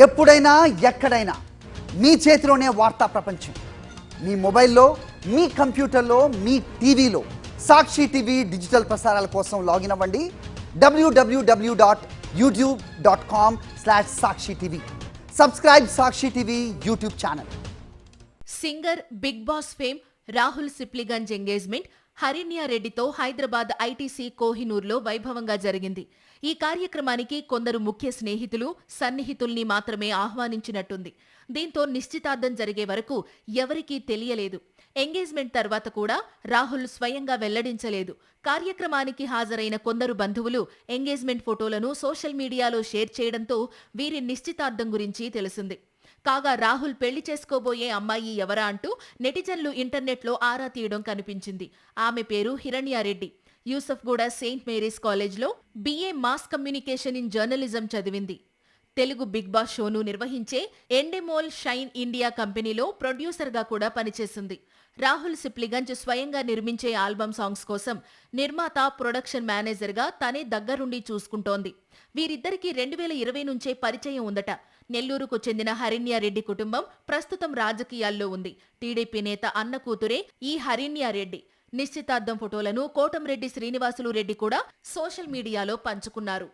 ఎప్పుడైనా ఎక్కడైనా మీ చేతిలోనే వార్తా ప్రపంచం. మీ మొబైల్లో, మీ కంప్యూటర్లో, మీ టీవీలో సాక్షి టీవీ డిజిటల్ ప్రసారాల కోసం లాగిన్ అవ్వండి. www.youtube.com/sakshi tv. Subscribe Sakshi TV YouTube channel. Singer Bigg Boss fame Rahul Sipligunj engagement Harinya రెడ్డితో హైదరాబాద్ ఐటీసీ కోహినూర్లో వైభవంగా జరిగింది. ఈ కార్యక్రమానికి కొందరు ముఖ్య స్నేహితులు, సన్నిహితుల్ని మాత్రమే ఆహ్వానించినట్టుంది. దీంతో నిశ్చితార్థం జరిగే వరకు ఎవరికీ తెలియలేదు. ఎంగేజ్మెంట్ తర్వాత కూడా రాహుల్ స్వయంగా వెల్లడించలేదు. కార్యక్రమానికి హాజరైన కొందరు బంధువులు ఎంగేజ్మెంట్ ఫోటోలను సోషల్ మీడియాలో షేర్ చేయడంతో వీరి నిశ్చితార్థం గురించి తెలిసింది. కాగా రాహుల్ పెళ్లి చేసుకోబోయే అమ్మాయి ఎవరా అంటూ నెటిజన్లు ఇంటర్నెట్లో ఆరా తీయడం కనిపించింది. ఆమె పేరు హిరణ్యారెడ్డి. యూసఫ్గూడ సెయింట్ మేరీస్ కాలేజ్లో BA mass communication in journalism చదివింది. తెలుగు బిగ్ బాస్ షోను నిర్వహించే ఎండెమోల్ షైన్ ఇండియా కంపెనీలో ప్రొడ్యూసర్గా కూడా పనిచేసింది. రాహుల్ సిప్లిగంజ్ స్వయంగా నిర్మించే ఆల్బమ్ సాంగ్స్ కోసం నిర్మాత, ప్రొడక్షన్ మేనేజర్గా తనే దగ్గరుండి చూసుకుంటోంది. వీరిద్దరికీ 2020 నుంచే పరిచయం ఉందట. నెల్లూరుకు చెందిన హరిణ్యారెడ్డి కుటుంబం ప్రస్తుతం రాజకీయాల్లో ఉంది. టీడీపీ నేత అన్న కూతురే ఈ హరిణ్యారెడ్డి. నిశ్చితార్థం ఫోటోలను కోటంరెడ్డి శ్రీనివాసులు రెడ్డి కూడా సోషల్ మీడియాలో పంచుకున్నారు.